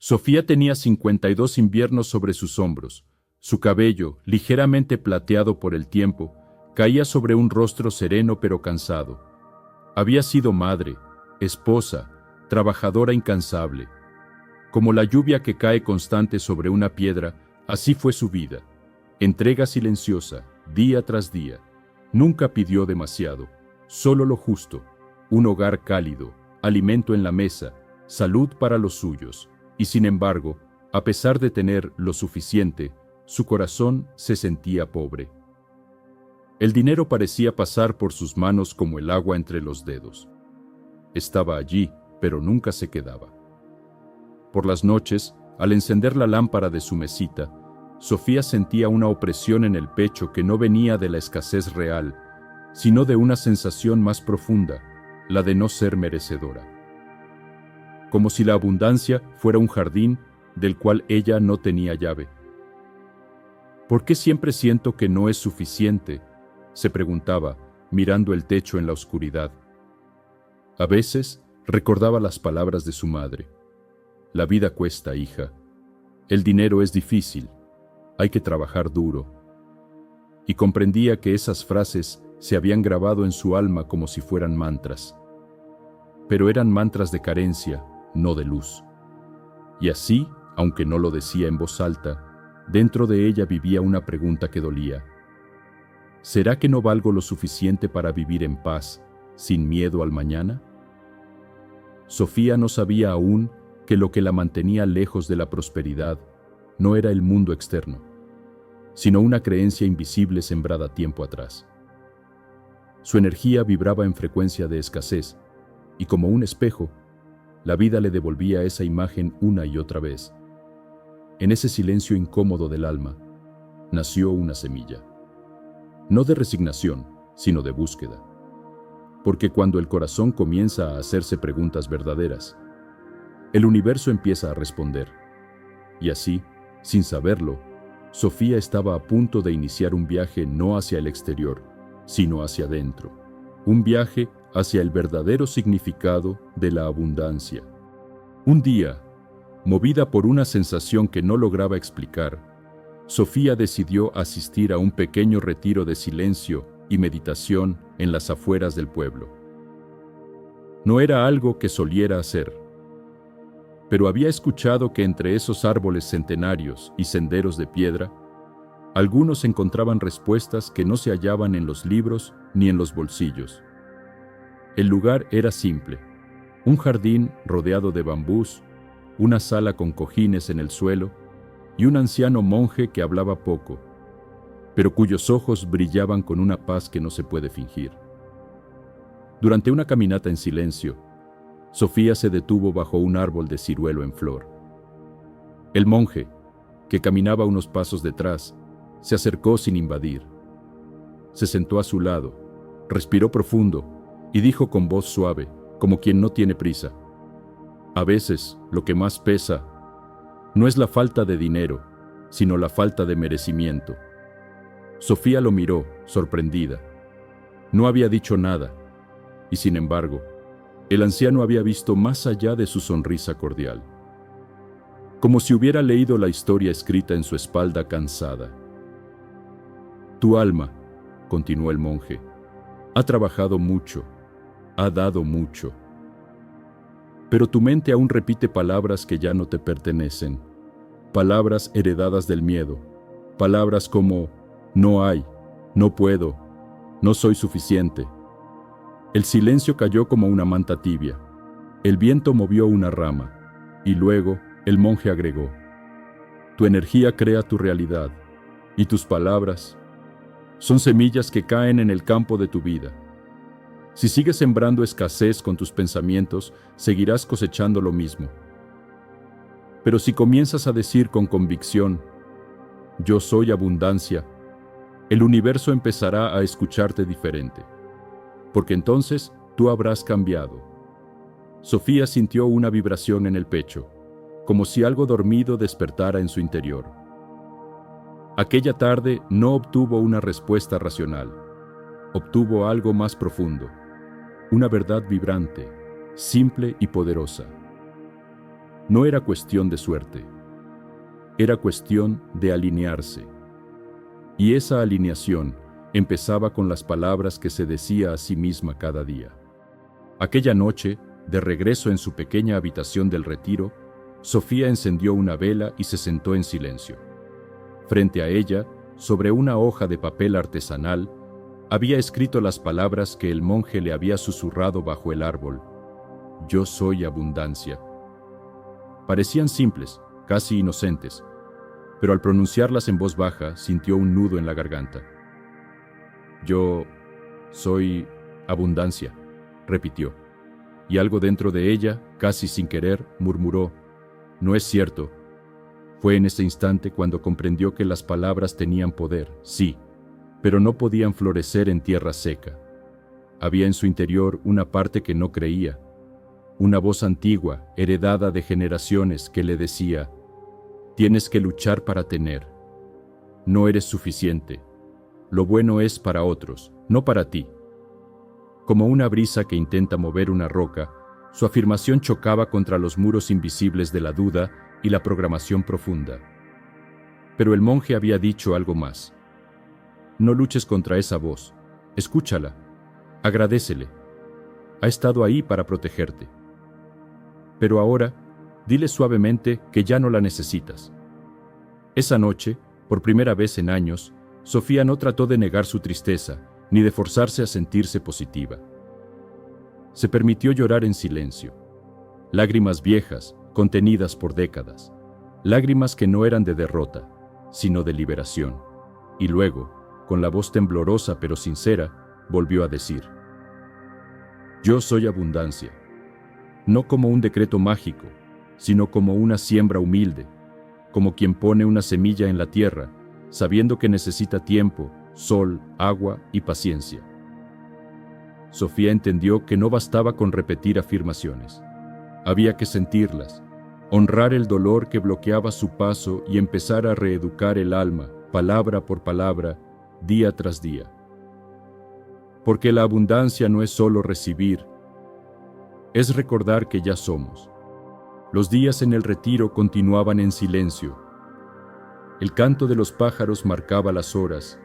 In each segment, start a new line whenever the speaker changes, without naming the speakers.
Sofía tenía 52 inviernos sobre sus hombros. Su cabello, ligeramente plateado por el tiempo, caía sobre un rostro sereno pero cansado. Había sido madre, esposa, trabajadora incansable. Como la lluvia que cae constante sobre una piedra, así fue su vida. Entrega silenciosa, día tras día. Nunca pidió demasiado, solo lo justo, un hogar cálido, alimento en la mesa, salud para los suyos. Y sin embargo, a pesar de tener lo suficiente, su corazón se sentía pobre. El dinero parecía pasar por sus manos como el agua entre los dedos. Estaba allí, pero nunca se quedaba. Por las noches, al encender la lámpara de su mesita, Sofía sentía una opresión en el pecho que no venía de la escasez real, sino de una sensación más profunda, la de no ser merecedora. Como si la abundancia fuera un jardín del cual ella no tenía llave. ¿Por qué siempre siento que no es suficiente?, se preguntaba, mirando el techo en la oscuridad. A veces recordaba las palabras de su madre. La vida cuesta, hija. El dinero es difícil. Hay que trabajar duro. Y comprendía que esas frases se habían grabado en su alma como si fueran mantras. Pero eran mantras de carencia, no de luz. Y así, aunque no lo decía en voz alta, dentro de ella vivía una pregunta que dolía. ¿Será que no valgo lo suficiente para vivir en paz, sin miedo al mañana? Sofía no sabía aún que lo que la mantenía lejos de la prosperidad no era el mundo externo, sino una creencia invisible sembrada tiempo atrás. Su energía vibraba en frecuencia de escasez, y como un espejo, la vida le devolvía esa imagen una y otra vez. En ese silencio incómodo del alma, nació una semilla. No de resignación, sino de búsqueda. Porque cuando el corazón comienza a hacerse preguntas verdaderas, el universo empieza a responder. Y así, sin saberlo, Sofía estaba a punto de iniciar un viaje no hacia el exterior, sino hacia adentro. Un viaje hacia el verdadero significado de la abundancia. Un día, movida por una sensación que no lograba explicar, Sofía decidió asistir a un pequeño retiro de silencio y meditación en las afueras del pueblo. No era algo que soliera hacer, pero había escuchado que entre esos árboles centenarios y senderos de piedra, algunos encontraban respuestas que no se hallaban en los libros ni en los bolsillos. El lugar era simple, un jardín rodeado de bambús, una sala con cojines en el suelo y un anciano monje que hablaba poco, pero cuyos ojos brillaban con una paz que no se puede fingir. Durante una caminata en silencio, Sofía se detuvo bajo un árbol de ciruelo en flor. El monje, que caminaba unos pasos detrás, se acercó sin invadir. Se sentó a su lado, respiró profundo y dijo con voz suave, como quien no tiene prisa: a veces lo que más pesa no es la falta de dinero, sino la falta de merecimiento. Sofía lo miró, sorprendida. No había dicho nada, y sin embargo, el anciano había visto más allá de su sonrisa cordial. Como si hubiera leído la historia escrita en su espalda cansada. Tu alma, continuó el monje, ha trabajado mucho, ha dado mucho. Pero tu mente aún repite palabras que ya no te pertenecen, palabras heredadas del miedo, palabras como no hay, no puedo, no soy suficiente. El silencio cayó como una manta tibia, el viento movió una rama, y luego el monje agregó: tu energía crea tu realidad, y tus palabras son semillas que caen en el campo de tu vida. Si sigues sembrando escasez con tus pensamientos, seguirás cosechando lo mismo. Pero si comienzas a decir con convicción, yo soy abundancia, el universo empezará a escucharte diferente, porque entonces tú habrás cambiado. Sofía sintió una vibración en el pecho, como si algo dormido despertara en su interior. Aquella tarde no obtuvo una respuesta racional, obtuvo algo más profundo. Una verdad vibrante, simple y poderosa. No era cuestión de suerte. Era cuestión de alinearse. Y esa alineación empezaba con las palabras que se decía a sí misma cada día. Aquella noche, de regreso en su pequeña habitación del retiro, Sofía encendió una vela y se sentó en silencio. Frente a ella, sobre una hoja de papel artesanal, había escrito las palabras que el monje le había susurrado bajo el árbol: Yo soy abundancia. Parecían simples, casi inocentes, pero al pronunciarlas en voz baja sintió un nudo en la garganta. Yo soy abundancia, repitió, y algo dentro de ella, casi sin querer, murmuró: No es cierto. Fue en ese instante cuando comprendió que las palabras tenían poder, sí, pero no podían florecer en tierra seca. Había en su interior una parte que no creía, una voz antigua, heredada de generaciones, que le decía: Tienes que luchar para tener. No eres suficiente. Lo bueno es para otros, no para ti. Como una brisa que intenta mover una roca, su afirmación chocaba contra los muros invisibles de la duda y la programación profunda. Pero el monje había dicho algo más. No luches contra esa voz. Escúchala. Agradécele. Ha estado ahí para protegerte. Pero ahora, dile suavemente que ya no la necesitas. Esa noche, por primera vez en años, Sofía no trató de negar su tristeza, ni de forzarse a sentirse positiva. Se permitió llorar en silencio. Lágrimas viejas, contenidas por décadas. Lágrimas que no eran de derrota, sino de liberación. Y luego, con la voz temblorosa pero sincera, volvió a decir: Yo soy abundancia. No como un decreto mágico, sino como una siembra humilde, como quien pone una semilla en la tierra, sabiendo que necesita tiempo, sol, agua y paciencia. Sofía entendió que no bastaba con repetir afirmaciones. Había que sentirlas, honrar el dolor que bloqueaba su paso y empezar a reeducar el alma, palabra por palabra, día tras día. Porque la abundancia no es solo recibir, es recordar que ya somos. Los días en el retiro continuaban en silencio. El canto de los pájaros marcaba las horas,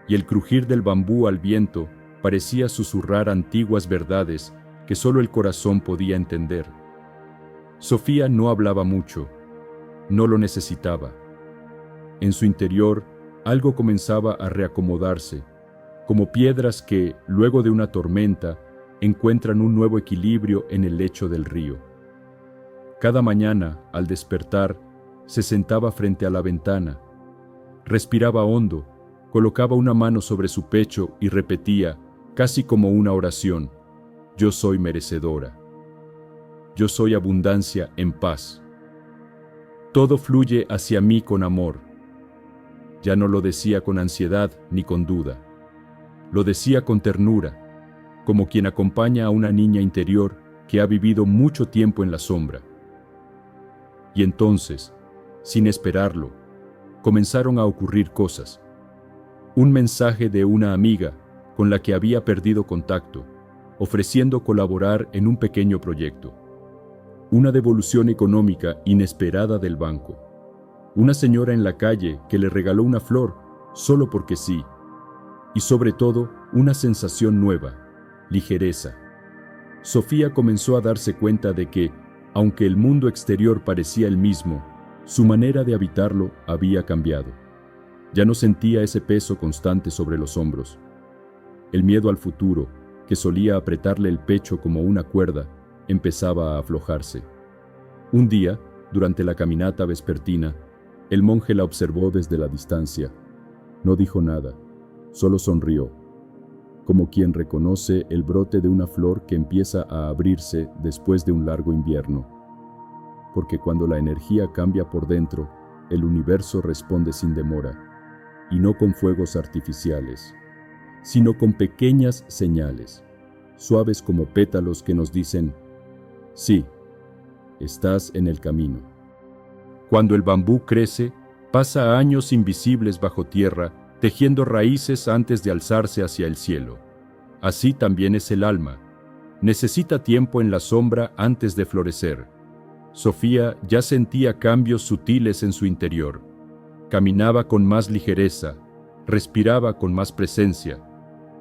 y el crujir del bambú al viento parecía susurrar antiguas verdades que solo el corazón podía entender. Sofía no hablaba mucho, no lo necesitaba. En su interior, algo comenzaba a reacomodarse, como piedras que, luego de una tormenta, encuentran un nuevo equilibrio en el lecho del río. Cada mañana, al despertar, se sentaba frente a la ventana, respiraba hondo, colocaba una mano sobre su pecho y repetía, casi como una oración: Yo soy merecedora. Yo soy abundancia en paz. Todo fluye hacia mí con amor. Ya no lo decía con ansiedad ni con duda. Lo decía con ternura, como quien acompaña a una niña interior que ha vivido mucho tiempo en la sombra. Y entonces, sin esperarlo, comenzaron a ocurrir cosas. Un mensaje de una amiga con la que había perdido contacto, ofreciendo colaborar en un pequeño proyecto. Una devolución económica inesperada del banco. Una señora en la calle que le regaló una flor solo porque sí. Y sobre todo, una sensación nueva, ligereza. Sofía comenzó a darse cuenta de que, aunque el mundo exterior parecía el mismo, su manera de habitarlo había cambiado. Ya no sentía ese peso constante sobre los hombros. El miedo al futuro, que solía apretarle el pecho como una cuerda, empezaba a aflojarse. Un día, durante la caminata vespertina, el monje la observó desde la distancia. No dijo nada, solo sonrió, como quien reconoce el brote de una flor que empieza a abrirse después de un largo invierno. Porque cuando la energía cambia por dentro, el universo responde sin demora, y no con fuegos artificiales, sino con pequeñas señales, suaves como pétalos que nos dicen: sí, estás en el camino. Cuando el bambú crece, pasa años invisibles bajo tierra, tejiendo raíces antes de alzarse hacia el cielo. Así también es el alma. Necesita tiempo en la sombra antes de florecer. Sofía ya sentía cambios sutiles en su interior. Caminaba con más ligereza, respiraba con más presencia,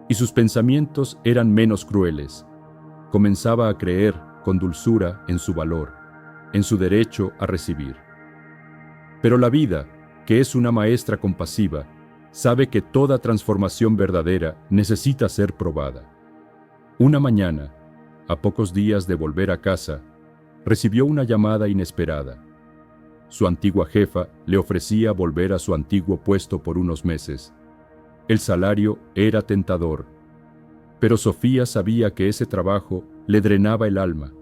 y sus pensamientos eran menos crueles. Comenzaba a creer, con dulzura, en su valor, en su derecho a recibir. Pero la vida, que es una maestra compasiva, sabe que toda transformación verdadera necesita ser probada. Una mañana, a pocos días de volver a casa, recibió una llamada inesperada. Su antigua jefa le ofrecía volver a su antiguo puesto por unos meses. El salario era tentador, pero Sofía sabía que ese trabajo le drenaba el alma,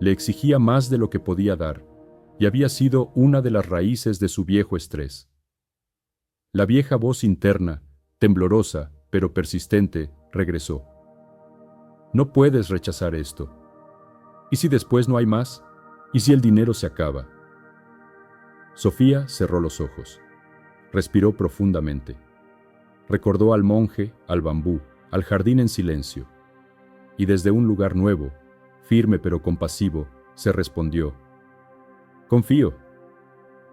le exigía más de lo que podía dar, y había sido una de las raíces de su viejo estrés. La vieja voz interna, temblorosa pero persistente, regresó. No puedes rechazar esto. ¿Y si después no hay más? ¿Y si el dinero se acaba? Sofía cerró los ojos. Respiró profundamente. Recordó al monje, al bambú, al jardín en silencio. Y desde un lugar nuevo, firme pero compasivo, se respondió: confío.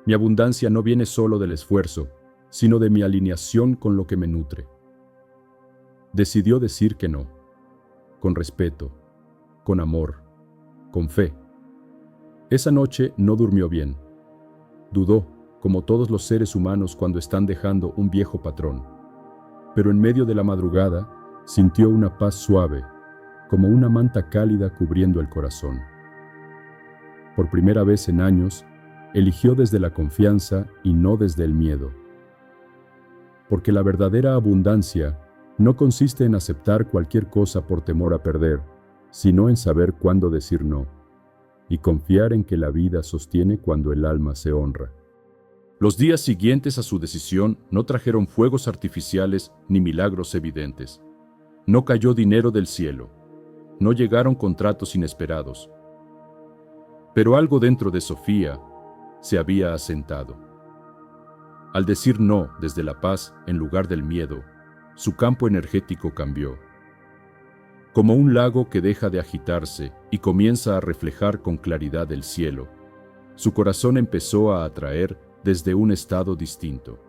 Mi abundancia no viene solo del esfuerzo, sino de mi alineación con lo que me nutre. Decidió decir que no, con respeto, con amor, con fe. Esa noche no durmió bien. Dudó, como todos los seres humanos cuando están dejando un viejo patrón. Pero en medio de la madrugada sintió una paz suave, como una manta cálida cubriendo el corazón. Por primera vez en años, eligió desde la confianza y no desde el miedo. Porque la verdadera abundancia no consiste en aceptar cualquier cosa por temor a perder, sino en saber cuándo decir no, y confiar en que la vida sostiene cuando el alma se honra. Los días siguientes a su decisión no trajeron fuegos artificiales ni milagros evidentes. No cayó dinero del cielo. No llegaron contratos inesperados. Pero algo dentro de Sofía se había asentado. Al decir no desde la paz en lugar del miedo, su campo energético cambió. Como un lago que deja de agitarse y comienza a reflejar con claridad el cielo, su corazón empezó a atraer desde un estado distinto.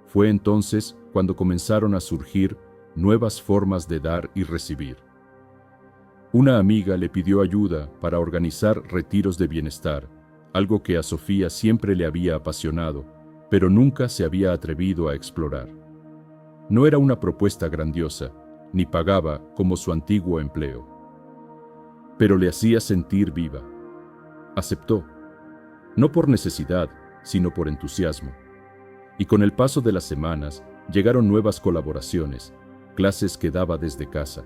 Fue entonces cuando comenzaron a surgir nuevas formas de dar y recibir. Una amiga le pidió ayuda para organizar retiros de bienestar, algo que a Sofía siempre le había apasionado, pero nunca se había atrevido a explorar. No era una propuesta grandiosa, ni pagaba como su antiguo empleo. Pero le hacía sentir viva. Aceptó, no por necesidad, sino por entusiasmo. Y con el paso de las semanas llegaron nuevas colaboraciones, clases que daba desde casa,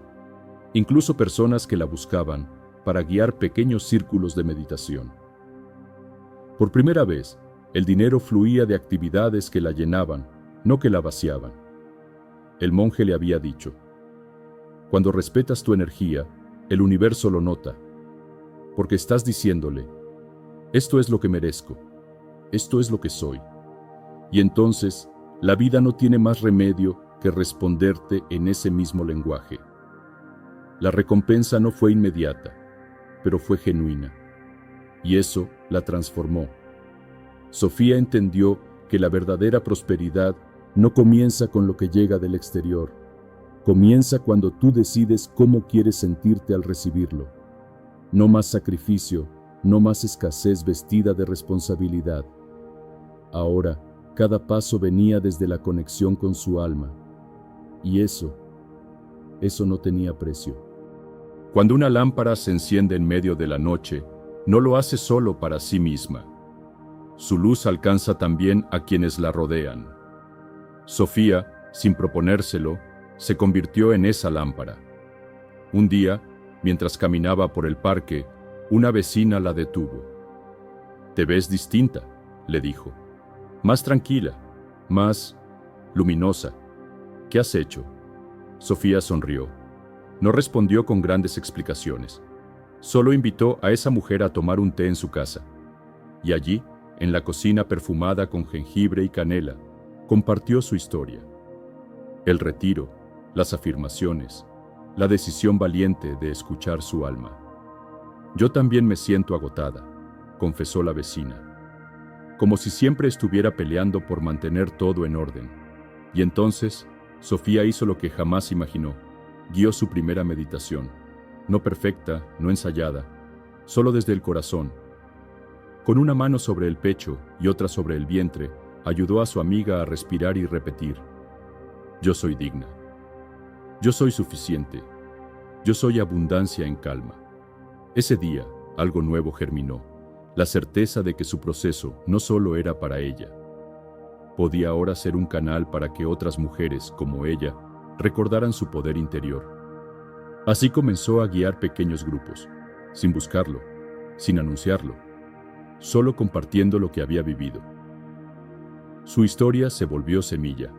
incluso personas que la buscaban para guiar pequeños círculos de meditación. Por primera vez, el dinero fluía de actividades que la llenaban, no que la vaciaban. El monje le había dicho: cuando respetas tu energía, el universo lo nota, porque estás diciéndole: esto es lo que merezco, esto es lo que soy. Y entonces, la vida no tiene más remedio que responderte en ese mismo lenguaje. La recompensa no fue inmediata, pero fue genuina, y eso la transformó. Sofía entendió que la verdadera prosperidad no comienza con lo que llega del exterior, comienza cuando tú decides cómo quieres sentirte al recibirlo. No más sacrificio, no más escasez vestida de responsabilidad. Ahora, cada paso venía desde la conexión con su alma, y eso no tenía precio. Cuando una lámpara se enciende en medio de la noche, no lo hace solo para sí misma. Su luz alcanza también a quienes la rodean. Sofía, sin proponérselo, se convirtió en esa lámpara. Un día, mientras caminaba por el parque, una vecina la detuvo. «Te ves distinta», le dijo. «Más tranquila, más luminosa. ¿Qué has hecho?» Sofía sonrió. No respondió con grandes explicaciones. Solo invitó a esa mujer a tomar un té en su casa. Y allí, en la cocina perfumada con jengibre y canela, compartió su historia. El retiro, las afirmaciones, la decisión valiente de escuchar su alma. «Yo también me siento agotada», confesó la vecina, como si siempre estuviera peleando por mantener todo en orden. Y entonces, Sofía hizo lo que jamás imaginó. Guió su primera meditación, no perfecta, no ensayada, solo desde el corazón. Con una mano sobre el pecho y otra sobre el vientre, ayudó a su amiga a respirar y repetir: yo soy digna. Yo soy suficiente. Yo soy abundancia en calma. Ese día, algo nuevo germinó, la certeza de que su proceso no solo era para ella. Podía ahora ser un canal para que otras mujeres, como ella, recordaran su poder interior. Así comenzó a guiar pequeños grupos, sin buscarlo, sin anunciarlo, solo compartiendo lo que había vivido. Su historia se volvió semilla,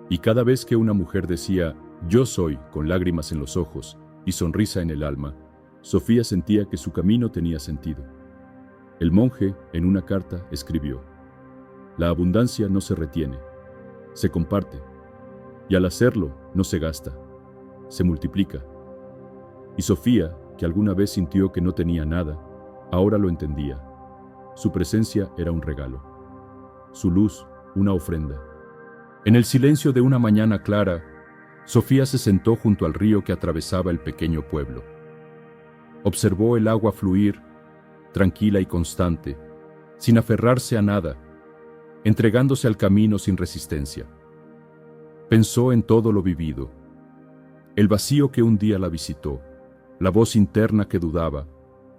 y cada vez que una mujer decía «yo soy» con lágrimas en los ojos y sonrisa en el alma, Sofía sentía que su camino tenía sentido. El monje, en una carta, escribió: «La abundancia no se retiene, se comparte, y al hacerlo no se gasta, se multiplica». Y Sofía, que alguna vez sintió que no tenía nada, ahora lo entendía. Su presencia era un regalo, su luz una ofrenda. En el silencio de una mañana clara, Sofía se sentó junto al río que atravesaba el pequeño pueblo. Observó el agua fluir, tranquila y constante, sin aferrarse a nada, entregándose al camino sin resistencia. Pensó en todo lo vivido, el vacío que un día la visitó, la voz interna que dudaba,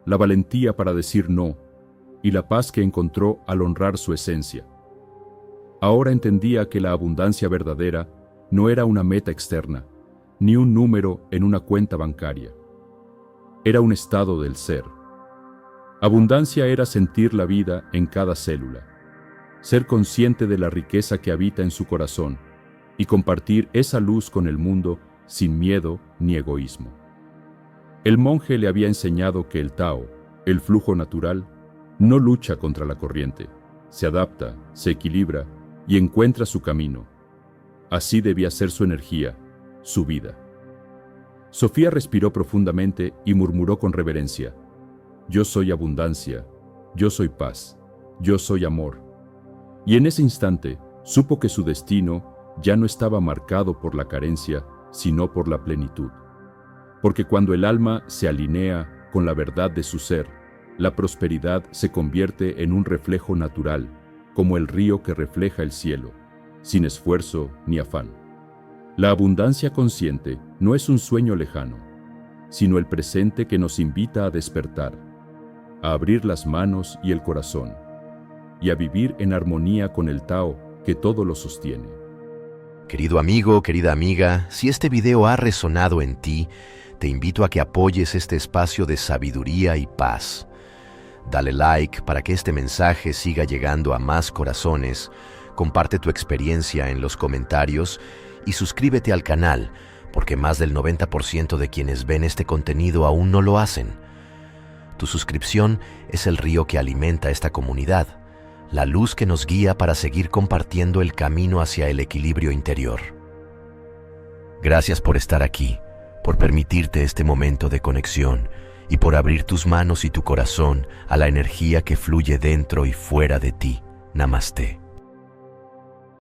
la valentía para decir no, y la paz que encontró al honrar su esencia. Ahora entendía que la abundancia verdadera no era una meta externa, ni un número en una cuenta bancaria. Era un estado del ser. Abundancia era sentir la vida en cada célula, ser consciente de la riqueza que habita en su corazón y compartir esa luz con el mundo sin miedo ni egoísmo. El monje le había enseñado que el Tao, el flujo natural, no lucha contra la corriente, se adapta, se equilibra y encuentra su camino. Así debía ser su energía, su vida. Sofía respiró profundamente y murmuró con reverencia: yo soy abundancia, yo soy paz, yo soy amor. Y en ese instante supo que su destino ya no estaba marcado por la carencia, sino por la plenitud. Porque cuando el alma se alinea con la verdad de su ser, la prosperidad se convierte en un reflejo natural, como el río que refleja el cielo, sin esfuerzo ni afán. La abundancia consciente no es un sueño lejano, sino el presente que nos invita a despertar, a abrir las manos y el corazón, y a vivir en armonía con el Tao que todo lo sostiene.
Querido amigo, querida amiga, si este video ha resonado en ti, te invito a que apoyes este espacio de sabiduría y paz. Dale like para que este mensaje siga llegando a más corazones, comparte tu experiencia en los comentarios y suscríbete al canal, porque más del 90% de quienes ven este contenido aún no lo hacen. Tu suscripción es el río que alimenta esta comunidad, la luz que nos guía para seguir compartiendo el camino hacia el equilibrio interior. Gracias por estar aquí, por permitirte este momento de conexión y por abrir tus manos y tu corazón a la energía que fluye dentro y fuera de ti. Namaste.